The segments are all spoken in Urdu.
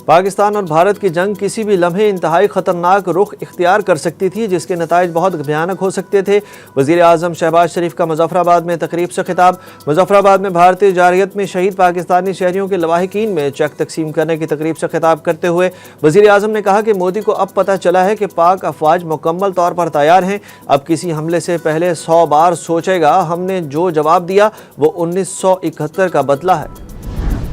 پاکستان اور بھارت کی جنگ کسی بھی لمحے انتہائی خطرناک رخ اختیار کر سکتی تھی، جس کے نتائج بہت بھیانک ہو سکتے تھے۔ وزیر اعظم شہباز شریف کا مظفر آباد میں تقریب سے خطاب۔ مظفر آباد میں بھارتی جارحیت میں شہید پاکستانی شہریوں کے لواحقین میں چیک تقسیم کرنے کی تقریب سے خطاب کرتے ہوئے وزیر اعظم نے کہا کہ مودی کو اب پتہ چلا ہے کہ پاک افواج مکمل طور پر تیار ہیں، اب کسی حملے سے پہلے 100 بار سوچے گا۔ ہم نے جو جواب دیا وہ 1971 کا بدلہ ہے۔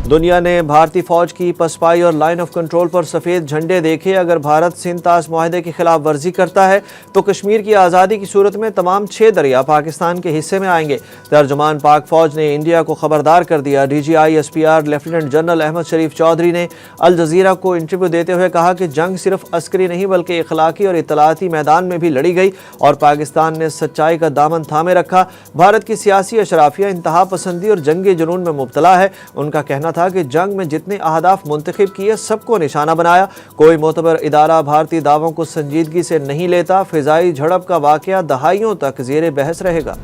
دنیا نے بھارتی فوج کی پسپائی اور لائن آف کنٹرول پر سفید جھنڈے دیکھے۔ اگر بھارت سندھ طاس معاہدے کی خلاف ورزی کرتا ہے تو کشمیر کی آزادی کی صورت میں تمام 6 دریا پاکستان کے حصے میں آئیں گے۔ ترجمان پاک فوج نے انڈیا کو خبردار کر دیا۔ D G I S P R lieutenant general Ahmad Sharif Chaudhry نے الجزیرہ کو انٹرویو دیتے ہوئے کہا کہ جنگ صرف عسکری نہیں بلکہ اخلاقی اور اطلاعاتی میدان میں بھی لڑی گئی اور پاکستان نے سچائی کا دامن تھامے رکھا۔ بھارت کی سیاسی اشرافیہ انتہا پسندی اور جنگی جنون میں مبتلا ہے۔ ان کا کہنا تھا کہ جنگ میں جتنے اہداف منتخب کیے سب کو نشانہ بنایا۔ کوئی معتبر ادارہ بھارتی دعووں کو سنجیدگی سے نہیں لیتا۔ فضائی جھڑپ کا واقعہ دہائیوں تک زیر بحث رہے گا۔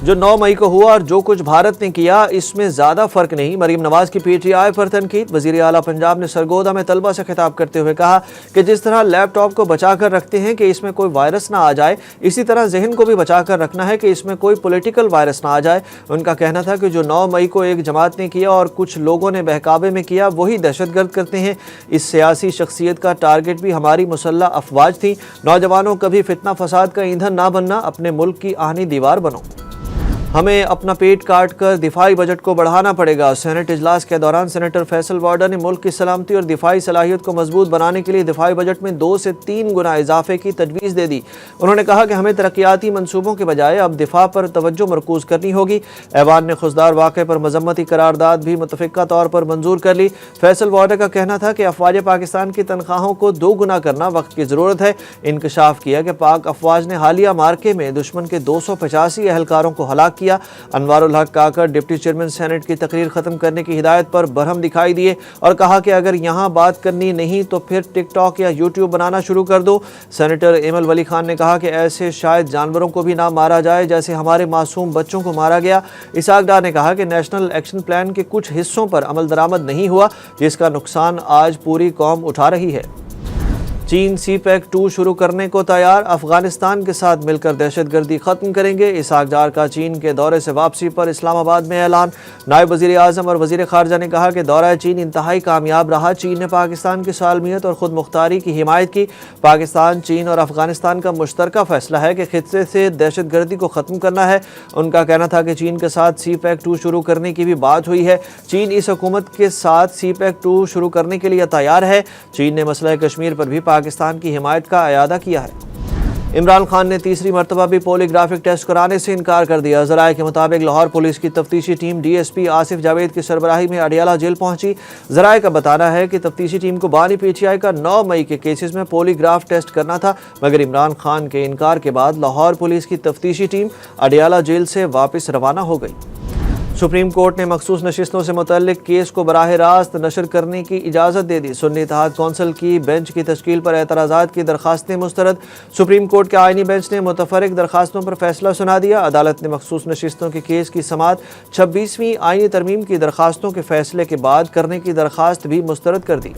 جو 9 مئی کو ہوا اور جو کچھ بھارت نے کیا اس میں زیادہ فرق نہیں۔ مریم نواز کی پی ٹی آئی پر تنقید۔ وزیر اعلیٰ پنجاب نے سرگودا میں طلبہ سے خطاب کرتے ہوئے کہا کہ جس طرح لیپ ٹاپ کو بچا کر رکھتے ہیں کہ اس میں کوئی وائرس نہ آ جائے، اسی طرح ذہن کو بھی بچا کر رکھنا ہے کہ اس میں کوئی پولیٹیکل وائرس نہ آ جائے۔ ان کا کہنا تھا کہ جو 9 مئی کو ایک جماعت نے کیا اور کچھ لوگوں نے بہکاوے میں کیا وہی دہشت گرد کرتے ہیں۔ اس سیاسی شخصیت کا ٹارگٹ بھی ہماری مسلح افواج تھی۔ نوجوانوں کبھی فتنہ فساد کا ایندھن نہ بننا، اپنے ملک کی آہنی دیوار بنو۔ ہمیں اپنا پیٹ کاٹ کر دفاعی بجٹ کو بڑھانا پڑے گا۔ سینٹ اجلاس کے دوران سینیٹر فیصل وارڈر نے ملک کی سلامتی اور دفاعی صلاحیت کو مضبوط بنانے کے لیے دفاعی بجٹ میں 2 سے 3 گنا اضافے کی تجویز دے دی۔ انہوں نے کہا کہ ہمیں ترقیاتی منصوبوں کے بجائے اب دفاع پر توجہ مرکوز کرنی ہوگی۔ ایوان نے خضدار واقعے پر مذمتی قرارداد بھی متفقہ طور پر منظور کر لی۔ فیصل وارڈر کا کہنا تھا کہ افواج پاکستان کی تنخواہوں کو 2 گنا کرنا وقت کی ضرورت ہے۔ انکشاف کیا کہ پاک افواج نے حالیہ مارکے میں دشمن کے 285 اہلکاروں کو ہلاک کیا۔ انوار الحق کاکڑ ڈپٹی چیئرمین سینٹ کی تقریر ختم کرنے کی ہدایت پر برہم دکھائی دیے اور کہا کہ اگر یہاں بات کرنی نہیں تو پھر ٹک ٹاک یا یوٹیوب بنانا شروع کر دو۔ سینیٹر ایمل ولی خان نے کہا کہ ایسے شاید جانوروں کو بھی نہ مارا جائے جیسے ہمارے معصوم بچوں کو مارا گیا۔ اسحاق ڈار نے کہا کہ نیشنل ایکشن پلان کے کچھ حصوں پر عمل درآمد نہیں ہوا جس کا نقصان آج پوری قوم اٹھا رہی ہے۔ چین سی پیک 2 شروع کرنے کو تیار، افغانستان کے ساتھ مل کر دہشت گردی ختم کریں گے۔ اسحاق ڈار کا چین کے دورے سے واپسی پر اسلام آباد میں اعلان۔ نائب وزیر اعظم اور وزیر خارجہ نے کہا کہ دورہ چین انتہائی کامیاب رہا۔ چین نے پاکستان کی سالمیت اور خود مختاری کی حمایت کی۔ پاکستان، چین اور افغانستان کا مشترکہ فیصلہ ہے کہ خطے سے دہشت گردی کو ختم کرنا ہے۔ ان کا کہنا تھا کہ چین کے ساتھ سی پیک 2 شروع کرنے کی بھی بات ہوئی ہے۔ چین اس حکومت کے ساتھ سی پیک 2 شروع کرنے کے لیے تیار ہے۔ چین نے مسئلہ کشمیر پر بھی پاکستان کی حمایت کا اعادہ کیا ہے۔ عمران خان نے تیسری مرتبہ بھی پولی گرافک ٹیسٹ کرانے سے انکار کر دیا۔ ذرائع کے مطابق لاہور پولیس کی تفتیشی team D S P Asif Javed کی سربراہی میں اڈیالہ جیل پہنچی۔ ذرائع کا بتانا ہے کہ تفتیشی ٹیم کو بانی پی ٹی آئی کا 9 مئی کے کیسز میں پولی گراف ٹیسٹ کرنا تھا، مگر عمران خان کے انکار کے بعد لاہور پولیس کی تفتیشی ٹیم اڈیالہ جیل سے واپس روانہ ہو گئی۔ سپریم کورٹ نے مخصوص نشستوں سے متعلق کیس کو براہ راست نشر کرنے کی اجازت دے دی۔ سنی اتحاد کونسل کی بینچ کی تشکیل پر اعتراضات کی درخواستیں مسترد۔ سپریم کورٹ کے آئینی بینچ نے متفرق درخواستوں پر فیصلہ سنا دیا۔ عدالت نے مخصوص نشستوں کے کیس کی سماعت 26ویں آئینی ترمیم کی درخواستوں کے فیصلے کے بعد کرنے کی درخواست بھی مسترد کر دی۔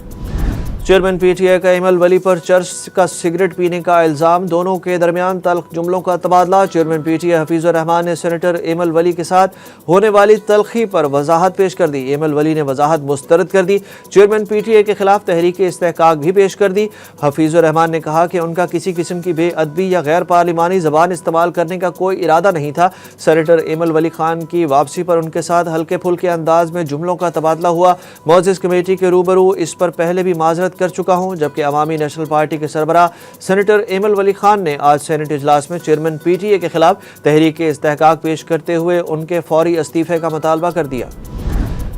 چیئرمین پی ٹی آئی کا ایمل ولی پر چرچ کا سگریٹ پینے کا الزام، دونوں کے درمیان تلخ جملوں کا تبادلہ۔ Chairman P T I Hafeez ur Rehman نے سینیٹر ایمل ولی کے ساتھ ہونے والی تلخی پر وضاحت پیش کر دی۔ ایمل ولی نے وضاحت مسترد کر دی۔ چیئرمین پی ٹی آئی کے خلاف تحریک استحقاق بھی پیش کر دی۔ حفیظ الرحمان نے کہا کہ ان کا کسی قسم کی بے ادبی یا غیر پارلیمانی زبان استعمال کرنے کا کوئی ارادہ نہیں تھا۔ سینیٹر ایمل ولی خان کی واپسی پر ان کے ساتھ ہلکے پھلکے انداز میں جملوں کا تبادلہ ہوا۔ معزز کمیٹی کے روبرو اس پر پہلے بھی معذرت کر چکا ہوں، جبکہ عوامی نیشنل پارٹی کے سربراہ سینیٹر ایمل ولی خان نے آج سینٹ اجلاس میں چیئرمین پی ٹی اے کے خلاف تحریک استحقاق پیش کرتے ہوئے ان کے فوری استعفے کا مطالبہ کر دیا۔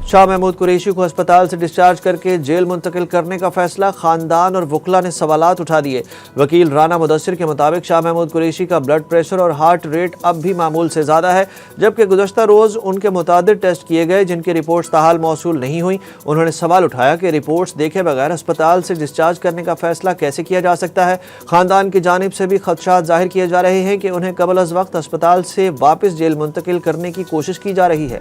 شاہ محمود قریشی کو ہسپتال سے ڈسچارج کر کے جیل منتقل کرنے کا فیصلہ، خاندان اور وکلاء نے سوالات اٹھا دیے۔ وکیل رانا مدثر کے مطابق شاہ محمود قریشی کا بلڈ پریشر اور ہارٹ ریٹ اب بھی معمول سے زیادہ ہے، جبکہ گزشتہ روز ان کے متعدد ٹیسٹ کیے گئے جن کی رپورٹس تاحال موصول نہیں ہوئیں۔ انہوں نے سوال اٹھایا کہ رپورٹس دیکھے بغیر ہسپتال سے ڈسچارج کرنے کا فیصلہ کیسے کیا جا سکتا ہے۔ خاندان کی جانب سے بھی خدشات ظاہر کیے جا رہے ہیں کہ انہیں قبل از وقت ہسپتال سے واپس جیل منتقل کرنے کی کوشش کی جا رہی ہے۔